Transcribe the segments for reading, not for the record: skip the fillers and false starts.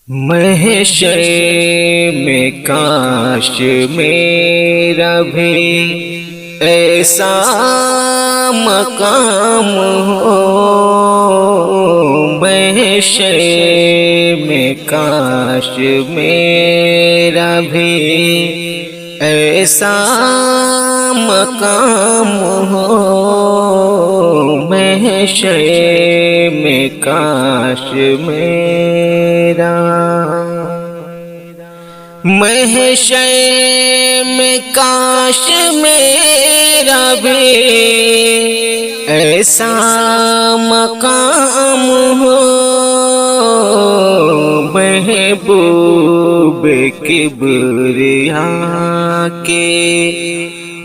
محشر میں کاش میرا بھی ایسا مقام ہو، محشر میں کاش میرا بھی ایسا مقام ہو، محشر میں کاش میرا، محشر میں کاش میرا بھی ایسا مقام ہو، محبوب کبریا کے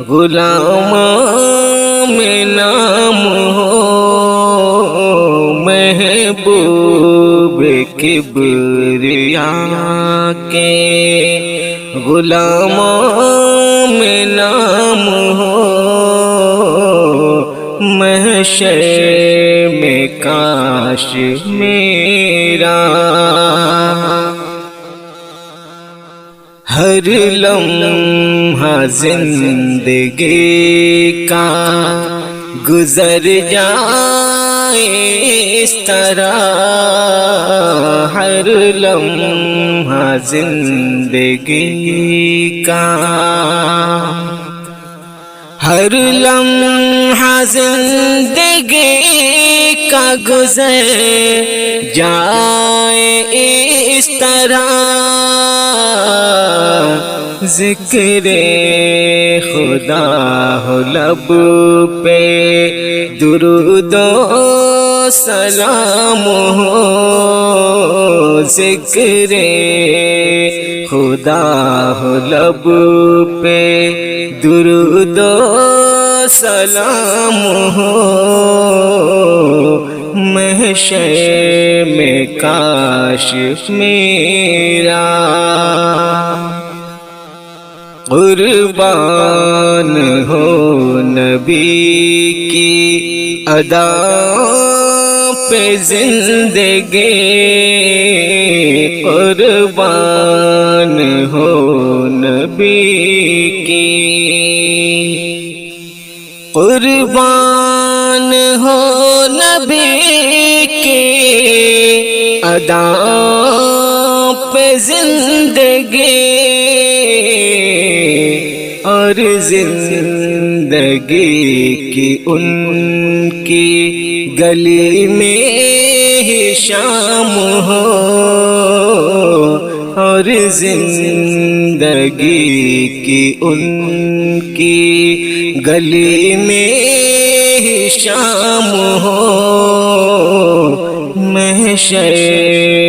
غلاموں میں نام ہو، محبوب کبریا کے غلاموں میں نام ہو، محشر میں کاش میرا، ہر لمحہ زندگی کا گزر جائے اس طرح، ہر لمحہ زندگی کا، ہر لمحہ زندگی کا گزر جائے اس طرح، ذکر خدا ہو لب پہ، درود و سلام ہو، ذکر خدا ہو لب پہ، درود و سلام ہو، محشر میں کاش میرا، قربان ہو نبی کی ادا پہ زندگی، قربان ہو نبی کی، قربان ہو نبی کی ادا پہ زندگی، اور زندگی کی ان کی گلی میں ہی شام ہو، اور زندگی کی ان کی گلی میں ہی شام ہو، محشر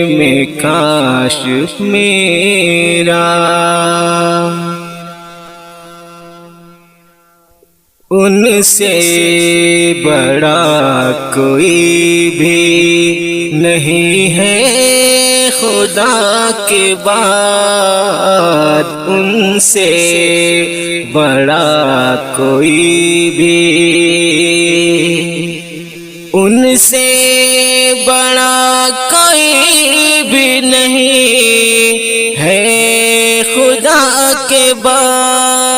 میں کاش میرا، ان سے بڑا کوئی بھی نہیں ہے خدا کے بعد، ان سے بڑا کوئی بھی، ان سے بڑا کوئی بھی نہیں ہے خدا کے بعد،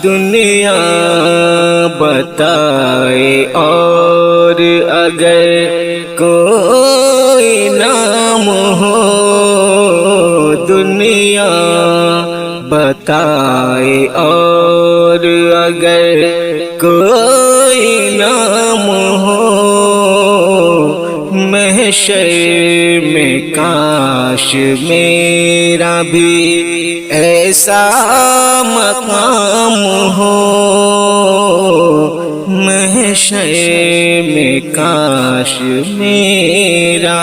دنیا بتائے اور اگر کوئی نام ہو، دنیا بتائے اور اگر کوئی نام ہو، محشر میں کاش میرا بھی ایسا مقام ہو، محشر میں کاش میرا